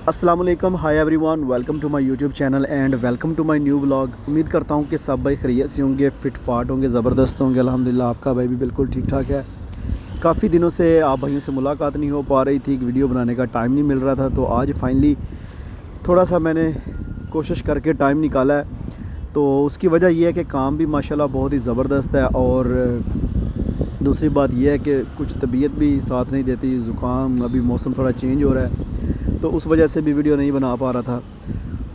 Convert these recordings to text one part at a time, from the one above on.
السلام علیکم، hi everyone, welcome to my YouTube channel and welcome to my new vlog. امید کرتا ہوں کہ سب بھائی خیریت سے ہوں گے، فٹ فاٹ ہوں گے، زبردست ہوں گے۔ الحمدللہ آپ کا بھائی بھی بالکل ٹھیک ٹھاک ہے۔ کافی دنوں سے آپ بھائیوں سے ملاقات نہیں ہو پا رہی تھی، ویڈیو بنانے کا ٹائم نہیں مل رہا تھا، تو آج فائنلی تھوڑا سا میں نے کوشش کر کے ٹائم نکالا ہے۔ تو اس کی وجہ یہ ہے کہ کام بھی ماشاءاللہ بہت ہی زبردست ہے، اور دوسری بات یہ ہے کہ کچھ طبیعت بھی ساتھ نہیں دیتی، زکام، ابھی موسم تھوڑا چینج ہو رہا ہے، تو اس وجہ سے بھی ویڈیو نہیں بنا پا رہا تھا۔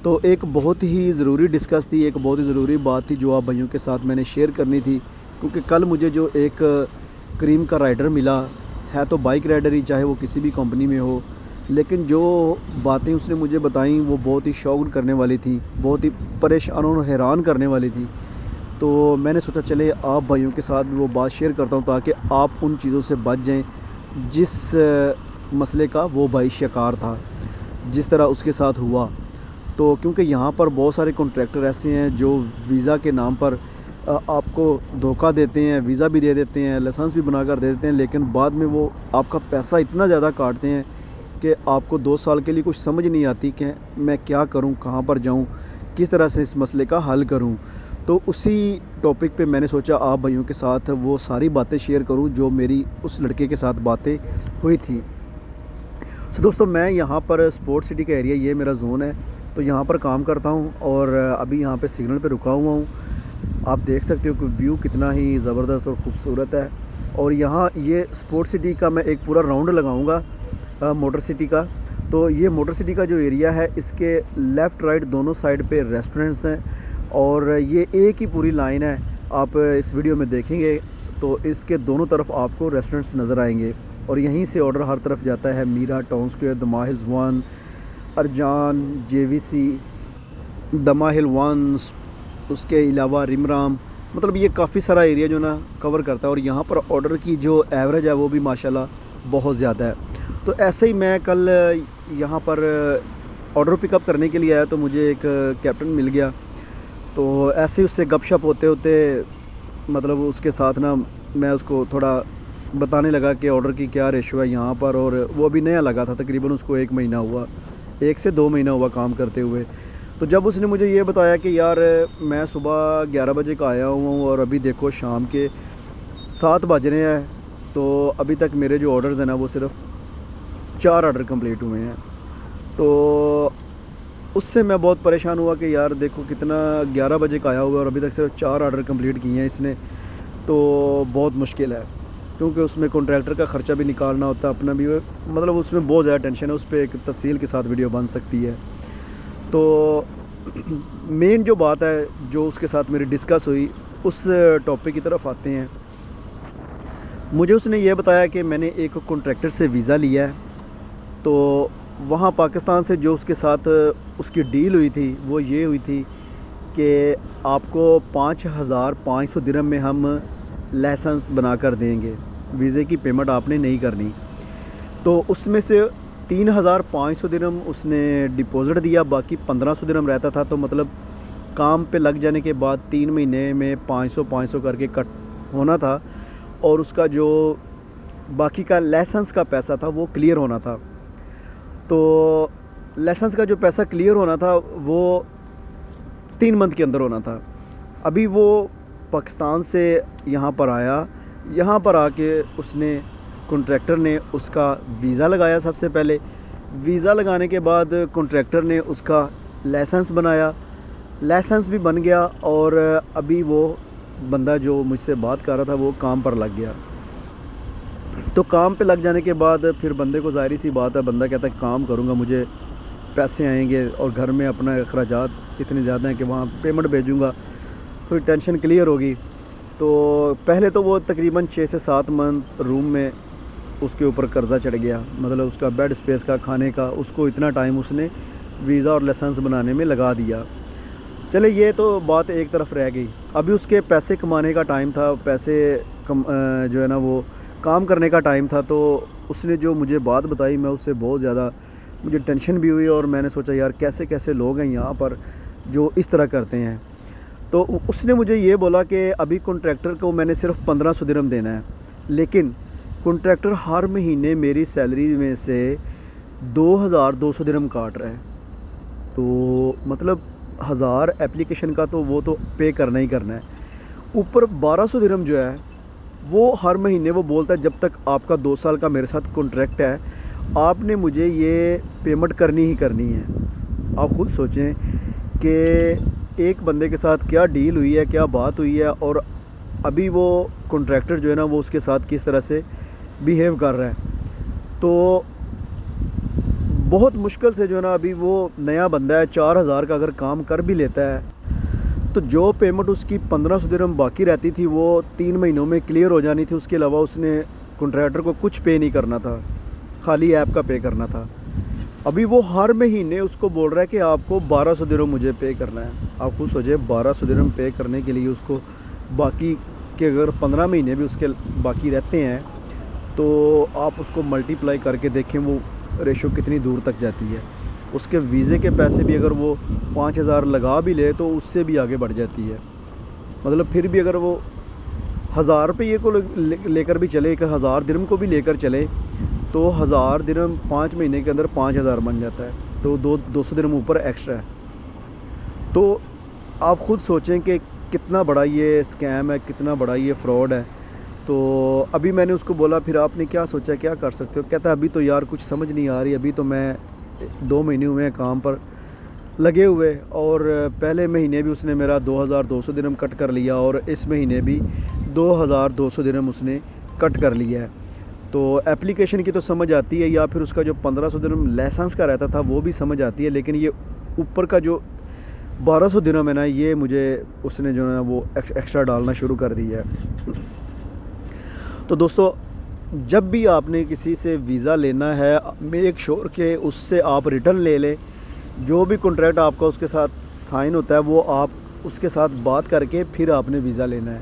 تو ایک بہت ہی ضروری ڈسکس تھی، ایک بہت ہی ضروری بات تھی جو آپ بھائیوں کے ساتھ میں نے شیئر کرنی تھی، کیونکہ کل مجھے جو ایک کریم کا رائڈر ملا ہے، تو بائک رائڈر ہی، چاہے وہ کسی بھی کمپنی میں ہو، لیکن جو باتیں اس نے مجھے بتائیں وہ بہت ہی شاکڈ کرنے والی تھی، بہت ہی پریشان اور حیران کرنے والی تھی۔ تو میں نے سوچا چلے آپ بھائیوں کے ساتھ وہ بات شیئر کرتا ہوں، تاکہ آپ ان چیزوں سے بچ جائیں جس مسئلے کا وہ بھائی شکار تھا، جس طرح اس کے ساتھ ہوا۔ تو کیونکہ یہاں پر بہت سارے کنٹریکٹر ایسے ہیں جو ویزا کے نام پر آپ کو دھوکہ دیتے ہیں، ویزا بھی دے دیتے ہیں، لائسنس بھی بنا کر دے دیتے ہیں، لیکن بعد میں وہ آپ کا پیسہ اتنا زیادہ کاٹتے ہیں کہ آپ کو 2 سال کے لیے کچھ سمجھ نہیں آتی کہ میں کیا کروں، کہاں پر جاؤں، کس طرح سے اس مسئلے کا حل کروں۔ تو اسی ٹاپک پہ میں نے سوچا آپ بھائیوں کے ساتھ وہ ساری باتیں شیئر کروں جو میری اس لڑکے کے ساتھ باتیں ہوئی تھی۔ دوستو، میں یہاں پر اسپورٹ سٹی کا ایریا، یہ میرا زون ہے، تو یہاں پر کام کرتا ہوں، اور ابھی یہاں پہ سگنل پہ رکا ہوا ہوں۔ آپ دیکھ سکتے ہو کہ ویو کتنا ہی زبردست اور خوبصورت ہے، اور یہاں یہ اسپورٹ سٹی کا میں ایک پورا راؤنڈ لگاؤں گا موٹر سٹی کا۔ تو یہ موٹر سٹی کا جو ایریا ہے، اس کے لیفٹ رائٹ دونوں سائڈ پہ ریسٹورنٹس ہیں، اور یہ ایک ہی پوری لائن ہے۔ آپ اس ویڈیو میں دیکھیں گے تو اس کے دونوں طرف آپ کو ریسٹورنٹس نظر آئیں گے، اور یہیں سے آرڈر ہر طرف جاتا ہے: میرا، ٹاؤن اسکوائر، دما ہلز 1، ارجان، JVC، دما ہل 1، اس کے علاوہ رمرام، مطلب یہ کافی سارا ایریا جو نا کور کرتا ہے، اور یہاں پر آرڈر کی جو ایوریج ہے وہ بھی ماشاءاللہ بہت زیادہ ہے۔ تو ایسے ہی میں کل یہاں پر آرڈر پک اپ کرنے کے لیے آیا، تو مجھے ایک کیپٹن مل گیا، تو ایسے ہی اس سے گپ شپ ہوتے ہوتے مطلب اس کے ساتھ نا میں اس کو تھوڑا بتانے لگا کہ آرڈر کی کیا ریشو ہے یہاں پر، اور وہ ابھی نیا لگا تھا، تقریباً اس کو 1 مہینہ ہوا، 1 سے 2 مہینہ ہوا کام کرتے ہوئے۔ تو جب اس نے مجھے یہ بتایا کہ یار میں صبح 11 بجے کا آیا ہوں، اور ابھی دیکھو شام کے 7 بج رہے ہیں، تو ابھی تک میرے جو آرڈرز ہیں نا وہ صرف 4 آرڈر کمپلیٹ ہوئے ہیں۔ تو اس سے میں بہت پریشان ہوا کہ یار دیکھو کتنا 11 بجے کا آیا ہوا ہے، اور ابھی تک صرف 4 آرڈر کمپلیٹ کیے ہیں اس نے، تو بہت مشکل ہے، کیونکہ اس میں کنٹریکٹر کا خرچہ بھی نکالنا ہوتا ہے، اپنا بھی، مطلب اس میں بہت زیادہ ٹینشن ہے، اس پہ ایک تفصیل کے ساتھ ویڈیو بن سکتی ہے۔ تو مین جو بات ہے جو اس کے ساتھ میری ڈسکس ہوئی، اس ٹاپک کی طرف آتے ہیں۔ مجھے اس نے یہ بتایا کہ میں نے ایک کنٹریکٹر سے ویزا لیا ہے، تو وہاں پاکستان سے جو اس کے ساتھ اس کی ڈیل ہوئی تھی وہ یہ ہوئی تھی کہ آپ کو 5500 درہم میں ہم لائسنس بنا کر دیں گے، ویزے کی پیمنٹ آپ نے نہیں کرنی۔ تو اس میں سے 3500 درہم اس نے ڈپازٹ دیا، باقی 1500 درہم رہتا تھا، تو مطلب کام پہ لگ جانے کے بعد 3 مہینے میں 500 کر کے کٹ ہونا تھا، اور اس کا جو باقی کا لائسنس کا پیسہ تھا وہ کلیئر ہونا تھا۔ تو لائسنس کا جو پیسہ کلیئر ہونا تھا وہ 3 منتھ کے اندر ہونا تھا۔ ابھی وہ پاکستان سے یہاں پر آیا، یہاں پر آ کے اس نے کنٹریکٹر نے اس کا ویزا لگایا۔ سب سے پہلے ویزا لگانے کے بعد کنٹریکٹر نے اس کا لائسنس بنایا، لائسنس بھی بن گیا، اور ابھی وہ بندہ جو مجھ سے بات کر رہا تھا وہ کام پر لگ گیا۔ تو کام پہ لگ جانے کے بعد پھر بندے کو ظاہری سی بات ہے، بندہ کہتا ہے کام کروں گا، مجھے پیسے آئیں گے، اور گھر میں اپنا اخراجات اتنے زیادہ ہیں کہ وہاں پیمنٹ بھیجوں گا، تھوڑی ٹینشن کلیئر ہوگی۔ تو پہلے تو وہ تقریباً 6 سے 7 منتھ روم میں اس کے اوپر قرضہ چڑھ گیا، مطلب اس کا بیڈ اسپیس کا، کھانے کا، اس کو اتنا ٹائم اس نے ویزا اور لائسنس بنانے میں لگا دیا۔ چلے یہ تو بات ایک طرف رہ گئی، ابھی اس کے پیسے کمانے کا ٹائم تھا، پیسے جو ہے نا وہ کام کرنے کا ٹائم تھا۔ تو اس نے جو مجھے بات بتائی، میں اس سے بہت زیادہ مجھے ٹینشن بھی ہوئی، اور میں نے سوچا یار کیسے کیسے لوگ ہیں یہاں پر جو اس طرح کرتے ہیں۔ تو اس نے مجھے یہ بولا کہ ابھی کنٹریکٹر کو میں نے صرف 1500 درہم دینا ہے، لیکن کنٹریکٹر ہر مہینے میری سیلری میں سے 2200 درہم کاٹ رہا ہے. تو مطلب 1000 اپلیکیشن کا تو وہ تو پے کرنا ہی کرنا ہے. اوپر 1200 درہم جو ہے وہ ہر مہینے وہ بولتا ہے جب تک آپ کا 2 سال کا میرے ساتھ کانٹریکٹ ہے آپ نے مجھے یہ پیمنٹ کرنی ہی کرنی ہے. آپ خود سوچیں کہ ایک بندے کے ساتھ کیا ڈیل ہوئی ہے, کیا بات ہوئی ہے, اور ابھی وہ کانٹریکٹر جو ہے نا وہ اس کے ساتھ کس طرح سے بیہیو کر رہا ہے. تو بہت مشکل سے جو ہے نا ابھی وہ نیا بندہ ہے, 4000 کا اگر کام کر بھی لیتا ہے تو جو پیمنٹ اس کی 1500 درہم باقی رہتی تھی وہ 3 مہینوں میں کلیئر ہو جانی تھی. اس کے علاوہ اس نے کانٹریکٹر کو کچھ پے نہیں کرنا تھا, خالی ایپ کا پے کرنا تھا. ابھی وہ ہر مہینے اس کو بول رہا ہے کہ آپ کو 1200 درہم مجھے پے کرنا ہے. آپ خود سوچیں 1200 درہم پے کرنے کے لیے اس کو باقی کہ اگر 15 مہینے بھی اس کے باقی رہتے ہیں تو آپ اس کو ملٹی پلائی کر کے دیکھیں وہ ریشو کتنی دور تک جاتی ہے. اس کے ویزے کے پیسے بھی اگر وہ 5000 لگا بھی لے تو اس سے بھی آگے بڑھ جاتی ہے. مطلب پھر بھی اگر وہ 1000 روپیے کو لے کر بھی چلے, اگر 1000 درہم کو بھی لے کر چلے تو 1000 درہم 5 مہینے کے اندر 5000 بن جاتا ہے. تو 200 درہم اوپر ایکسٹرا ہے. تو آپ خود سوچیں کہ کتنا بڑا یہ اسکیم ہے, کتنا بڑا یہ فراڈ ہے. تو ابھی میں نے اس کو بولا پھر آپ نے کیا سوچا, کیا کر سکتے ہو؟ کہتا ہے ابھی تو یار کچھ سمجھ نہیں آ رہی, ابھی تو میں 2 مہینے ہوئے ہیں کام پر لگے ہوئے, اور پہلے مہینے بھی اس نے میرا 2200 درہم کٹ کر لیا اور اس مہینے بھی 2200 درہم اس نے کٹ کر لیا ہے. تو اپلیکیشن کی تو سمجھ آتی ہے, یا پھر اس کا جو 1500 درہم لائسنس کا رہتا تھا وہ بھی سمجھ آتی ہے, لیکن یہ اوپر کا جو 1200 درہم ہے نا یہ مجھے اس نے جو ہے نا وہ ایکسٹرا ڈالنا شروع کر دیا ہے. تو دوستو جب بھی آپ نے کسی سے ویزا لینا ہے میک شور کہ اس سے آپ ریٹرن لے لیں. جو بھی کانٹریکٹ آپ کا اس کے ساتھ سائن ہوتا ہے وہ آپ اس کے ساتھ بات کر کے پھر آپ نے ویزا لینا ہے.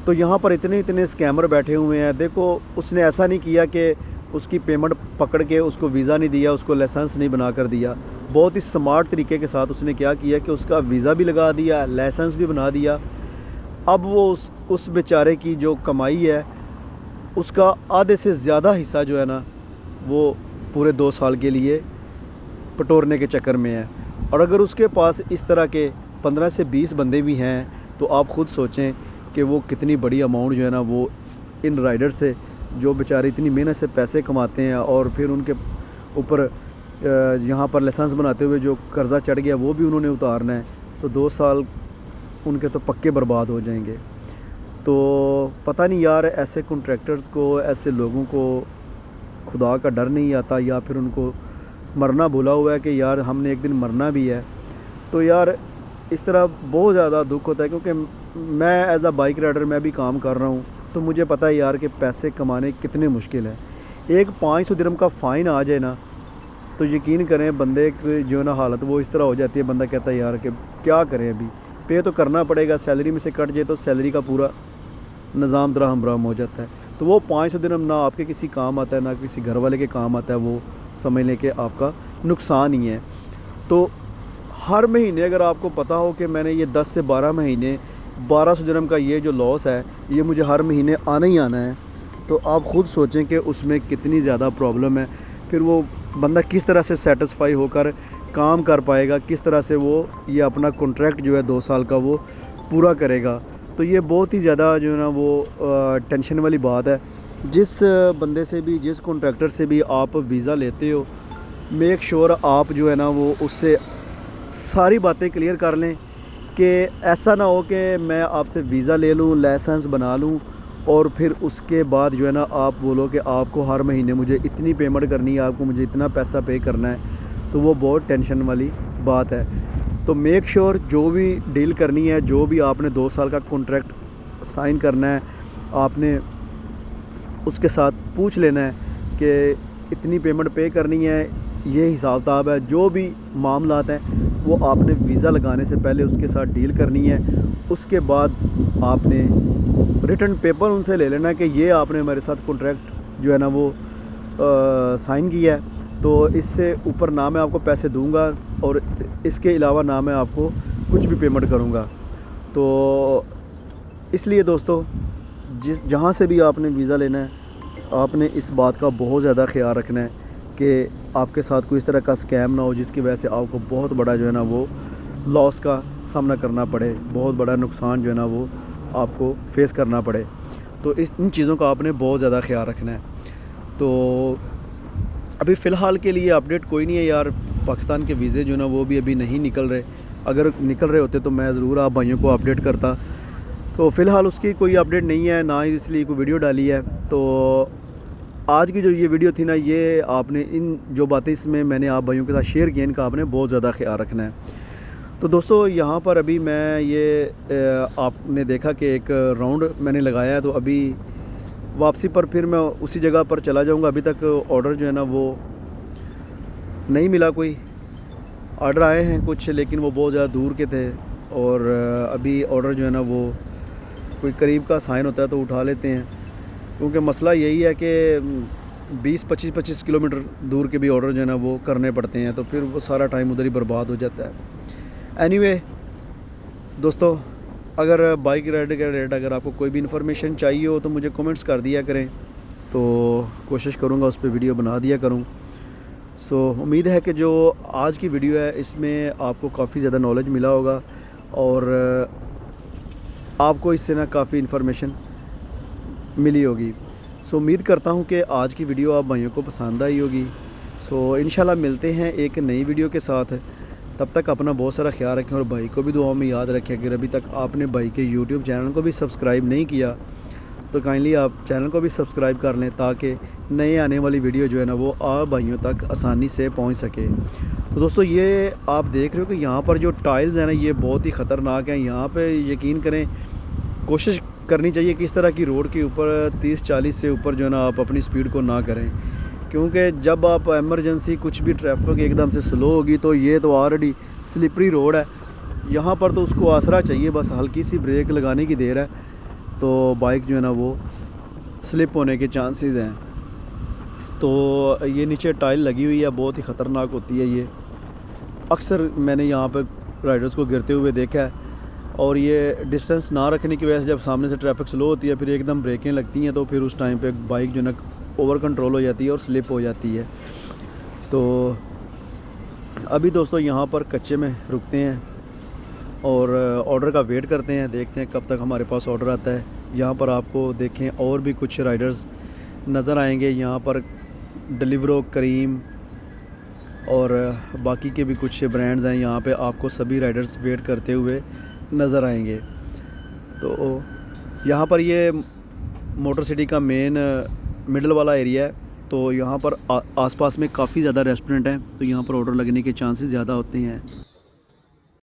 تو یہاں پر اتنے اسکیمر بیٹھے ہوئے ہیں. دیکھو اس نے ایسا نہیں کیا کہ اس کی پیمنٹ پکڑ کے اس کو ویزا نہیں دیا, اس کو لائسنس نہیں بنا کر دیا. بہت ہی سمارٹ طریقے کے ساتھ اس نے کیا کیا کہ اس کا ویزا بھی لگا دیا, لائسنس بھی بنا دیا. اب وہ اس بیچارے کی جو کمائی ہے اس کا آدھے سے زیادہ حصہ جو ہے نا وہ پورے 2 سال کے لیے پٹورنے کے چکر میں ہے. اور اگر اس کے پاس اس طرح کے 15 سے 20 بندے بھی ہیں تو آپ خود سوچیں کہ وہ کتنی بڑی اماؤنٹ جو ہے نا وہ ان رائڈر سے, جو بیچارے اتنی محنت سے پیسے کماتے ہیں اور پھر ان کے اوپر یہاں پر لائسنس بناتے ہوئے جو قرضہ چڑھ گیا وہ بھی انہوں نے اتارنا ہے. تو 2 سال ان کے تو پکے برباد ہو جائیں گے. تو پتہ نہیں یار ایسے کنٹریکٹرز کو, ایسے لوگوں کو خدا کا ڈر نہیں آتا, یا پھر ان کو مرنا بھولا ہوا ہے کہ یار ہم نے ایک دن مرنا بھی ہے. تو یار اس طرح بہت زیادہ دکھ ہوتا ہے, کیونکہ میں ایز اے بائک رائڈر میں بھی کام کر رہا ہوں تو مجھے پتہ ہے یار کہ پیسے کمانے کتنے مشکل ہیں. ایک 500 درہم کا فائن آ جائے نا تو یقین کریں بندے کی جو نا حالت وہ اس طرح ہو جاتی ہے, بندہ کہتا ہے یار کہ کیا کریں, ابھی پے تو کرنا پڑے گا, سیلری میں سے کٹ جائے تو سیلری کا پورا نظام دراہم برہم ہو جاتا ہے. تو وہ 500 درہم نہ آپ کے کسی کام آتا ہے نہ کسی گھر والے کے کام آتا ہے, وہ سمجھ لیں کہ آپ کا نقصان ہی ہے. تو ہر مہینے اگر آپ کو پتہ ہو کہ میں نے یہ 10 سے 12 مہینے 1200 درہم کا یہ جو لاس ہے یہ مجھے ہر مہینے آنا ہی آنا ہے, تو آپ خود سوچیں کہ اس میں کتنی زیادہ پرابلم ہے. پھر وہ بندہ کس طرح سے سیٹسفائی ہو کر کام کر پائے گا, کس طرح سے وہ یہ اپنا کانٹریکٹ جو ہے 2 سال کا وہ پورا کرے گا. تو یہ بہت ہی زیادہ جو ہے نا وہ ٹینشن والی بات ہے. جس بندے سے بھی, جس کانٹریکٹر سے بھی آپ ویزا لیتے ہو میک شور آپ جو ہے نا وہ اس سے ساری باتیں کلیئر کر لیں, کہ ایسا نہ ہو کہ میں آپ سے ویزا لے لوں, لائسنس بنا لوں اور پھر اس کے بعد جو ہے نا آپ بولو کہ آپ کو ہر مہینے مجھے اتنی پیمنٹ کرنی ہے, آپ کو مجھے اتنا پیسہ پے کرنا ہے. تو وہ بہت ٹینشن والی بات ہے. تو میک شور جو بھی ڈیل کرنی ہے, جو بھی آپ نے 2 سال کا کانٹریکٹ سائن کرنا ہے, آپ نے اس کے ساتھ پوچھ لینا ہے کہ اتنی پیمنٹ پے کرنی ہے, یہ حساب کتاب ہے. جو بھی معاملات ہیں وہ آپ نے ویزا لگانے سے پہلے اس کے ساتھ ڈیل کرنی ہے. اس کے بعد آپ نے ریٹرن پیپر ان سے لے لینا ہے کہ یہ آپ نے میرے ساتھ کانٹریکٹ جو ہے نا وہ سائن کیا ہے, تو اس سے اوپر نہ میں آپ کو پیسے دوں گا اور اس کے علاوہ نہ میں آپ کو کچھ بھی پیمنٹ کروں گا. تو اس لیے دوستو جہاں سے بھی آپ نے ویزا لینا ہے آپ نے اس بات کا بہت زیادہ خیال رکھنا ہے کہ آپ کے ساتھ کوئی اس طرح کا اسکیم نہ ہو جس کی وجہ سے آپ کو بہت بڑا جو ہے نا وہ لاس کا سامنا کرنا پڑے، بہت بڑا نقصان جو ہے نا وہ آپ کو فیس کرنا پڑے۔ تو ان چیزوں کا آپ نے بہت زیادہ خیال رکھنا ہے۔ تو ابھی فی الحال کے لیے اپڈیٹ کوئی نہیں ہے یار، پاکستان کے ویزے جو ہے نا وہ بھی ابھی نہیں نکل رہے، اگر نکل رہے ہوتے تو میں ضرور آپ بھائیوں کو اپڈیٹ کرتا۔ تو فی الحال اس کی کوئی اپڈیٹ نہیں ہے، نہ ہی اس لیے کوئی ویڈیو ڈالی ہے۔ تو آج کی جو یہ ویڈیو تھی نا، یہ آپ نے ان جو باتیں اس میں نے آپ بھائیوں کے ساتھ شیئر کی، ان کا آپ نے بہت زیادہ خیال رکھنا ہے۔ تو دوستو یہاں پر ابھی میں یہ آپ نے دیکھا کہ ایک راؤنڈ میں نے لگایا ہے، تو ابھی واپسی پر پھر میں اسی جگہ پر چلا جاؤں گا۔ ابھی تک آرڈر جو ہے نا وہ نہیں ملا، کوئی آرڈر آئے ہیں کچھ، لیکن وہ بہت زیادہ دور کے تھے، اور ابھی آرڈر جو ہے نا وہ کوئی قریب کا سائن ہوتا ہے تو اٹھا لیتے ہیں، کیونکہ مسئلہ یہی ہے کہ 20-25 کلومیٹر دور کے بھی آرڈر جو ہے نا وہ کرنے پڑتے ہیں، تو پھر وہ سارا ٹائم ادھر ہی برباد ہو جاتا ہے۔ اینی وے دوستو، اگر بائک رائڈ کا ریٹ اگر آپ کو کوئی بھی انفارمیشن چاہیے ہو تو مجھے کومنٹس کر دیا کریں، تو کوشش کروں گا اس پہ ویڈیو بنا دیا کروں۔ امید ہے کہ جو آج کی ویڈیو ہے اس میں آپ کو کافی زیادہ نالج ملا ہوگا، اور آپ کو اس سے نا کافی انفارمیشن ملی ہوگی۔ امید کرتا ہوں کہ آج کی ویڈیو آپ بھائیوں کو پسند آئی ہوگی۔ انشاءاللہ ملتے ہیں ایک نئی ویڈیو کے ساتھ، تب تک اپنا بہت سارا خیال رکھیں، اور بھائی کو بھی دعاؤں میں یاد رکھیں۔ اگر ابھی تک آپ نے بھائی کے یوٹیوب چینل کو بھی سبسکرائب نہیں کیا تو کائنڈلی آپ چینل کو بھی سبسکرائب کر لیں، تاکہ نئے آنے والی ویڈیو جو ہے نا وہ آپ بھائیوں تک آسانی سے پہنچ سکے۔ تو دوستو یہ آپ دیکھ رہے ہو کہ یہاں پر جو ٹائلز ہیں نا یہ بہت ہی خطرناک ہیں، یہاں پہ یقین کریں کوشش کرنی چاہیے کہ اس طرح کی روڈ کے اوپر 30-40 سے اوپر جو ہے نا آپ اپنی سپیڈ کو نہ کریں، کیونکہ جب آپ ایمرجنسی کچھ بھی ٹریفک ایک دم سے سلو ہوگی تو یہ تو آلریڈی سلپری روڈ ہے، یہاں پر تو اس کو آسرا چاہیے، بس ہلکی سی بریک لگانے کی دیر ہے تو بائک جو ہے نا وہ سلپ ہونے کے چانسز ہیں۔ تو یہ نیچے ٹائل لگی ہوئی ہے، بہت ہی خطرناک ہوتی ہے یہ، اکثر میں نے یہاں پہ رائڈرز کو گرتے ہوئے دیکھا ہے، اور یہ ڈسٹنس نہ رکھنے کی وجہ سے جب سامنے سے ٹریفک سلو ہوتی ہے پھر ایک دم بریکیں لگتی ہیں، تو پھر اس ٹائم پہ بائک جو ہے نا اوور کنٹرول ہو جاتی ہے اور سلپ ہو جاتی ہے۔ تو ابھی دوستو یہاں پر کچے میں رکتے ہیں اور آرڈر کا ویٹ کرتے ہیں، دیکھتے ہیں کب تک ہمارے پاس آرڈر آتا ہے۔ یہاں پر آپ کو دیکھیں اور بھی کچھ رائڈرز نظر آئیں گے، یہاں پر ڈیلیورو، کریم اور باقی کے بھی کچھ برانڈز ہیں، یہاں پہ آپ کو سبھی رائڈرز ویٹ کرتے ہوئے نظر آئیں گے۔ تو یہاں پر یہ موٹر سٹی کا مین مڈل والا ایریا ہے، تو یہاں پر آس پاس میں کافی زیادہ ریسٹورنٹ ہیں، تو یہاں پر آرڈر لگنے کے چانسز زیادہ ہوتے ہیں۔